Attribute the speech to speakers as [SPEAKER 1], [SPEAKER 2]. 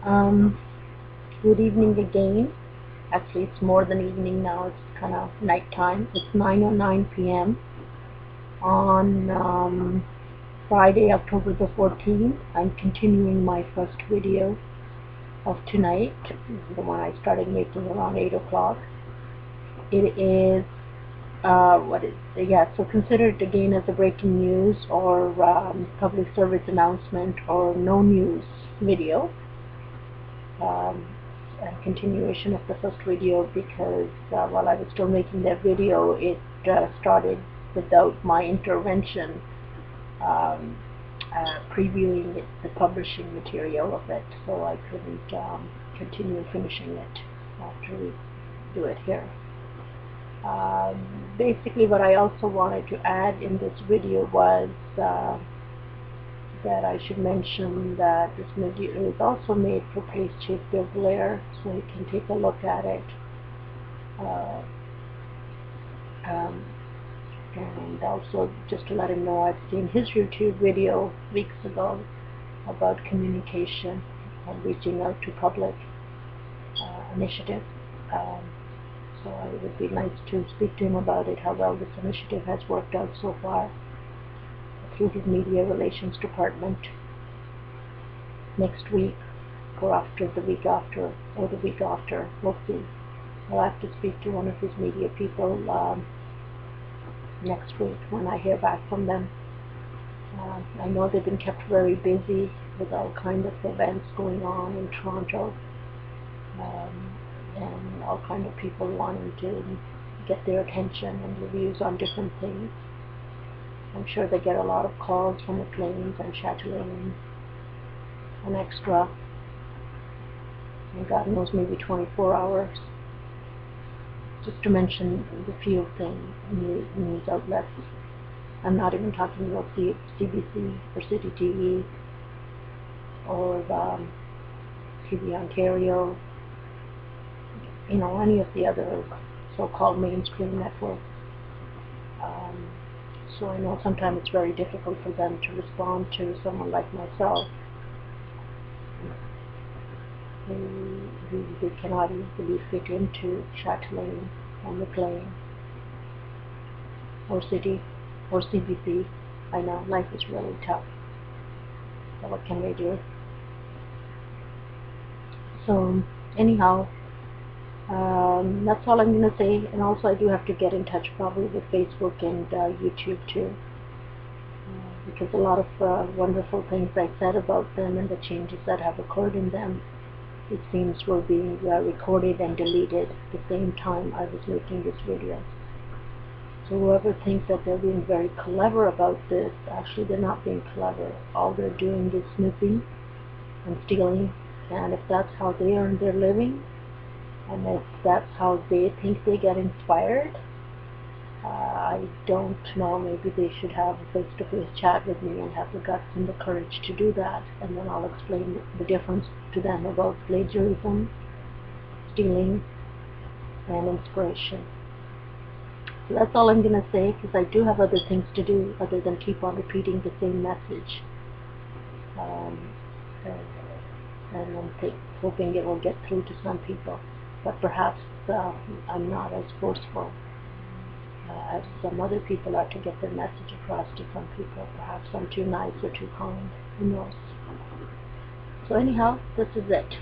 [SPEAKER 1] Um, Good evening again. Actually, it's more than evening now. It's kind of nighttime. It's 9:09 p.m. on Friday, October the 14th. I'm continuing my first video of tonight, the one I started making around 8 o'clock. It is, so consider it again as a breaking news or public service announcement or no news video. A continuation of the first video because while I was still making that video, it started without my intervention, previewing the publishing material of it, so I couldn't continue finishing it after we do it here. Basically, what I also wanted to add in this video was that I should mention that this video is also made for Police Chief Bill Blair, so you can take a look at it. And also just to let him know, I've seen his YouTube video weeks ago about communication and reaching out to public initiative. So it would be nice to speak to him about it, how well this initiative has worked out so far through his media relations department. Next week or after the week after or the week after, we'll see. I'll have to speak to one of his media people next week when I hear back from them. I know they've been kept very busy with all kinds of events going on in Toronto, and all kinds of people wanting to get their attention and reviews on different things. I'm sure they get a lot of calls from Maclean's and Chatelaine and Extra, and God knows, maybe 24 hours, just to mention the few things, news outlets. I'm not even talking about CBC or City TV or TV Ontario, any of the other so-called mainstream networks. So I know sometimes it's very difficult for them to respond to someone like myself who cannot easily fit into Chatelaine or Maclean or City or CBC. I know life is really tough, so what can they do? So anyhow, that's all I'm going to say. And also I do have to get in touch probably with Facebook and YouTube too, because a lot of wonderful things I said about them and the changes that have occurred in them, it seems, were being recorded and deleted at the same time I was making this video. So whoever thinks that they're being very clever about this, actually they're not being clever. All they're doing is snooping and stealing, and if that's how they earn their living, and if that's how they think they get inspired, I don't know, maybe they should have a face-to-face chat with me and have the guts and the courage to do that, and then I'll explain the difference to them about plagiarism, stealing, and inspiration. So that's all I'm going to say, because I do have other things to do other than keep on repeating the same message. And I'm hoping it will get through to some people. But perhaps I'm not as forceful as some other people are to get their message across to some people. Perhaps I'm too nice or too kind. Who knows? So anyhow, this is it.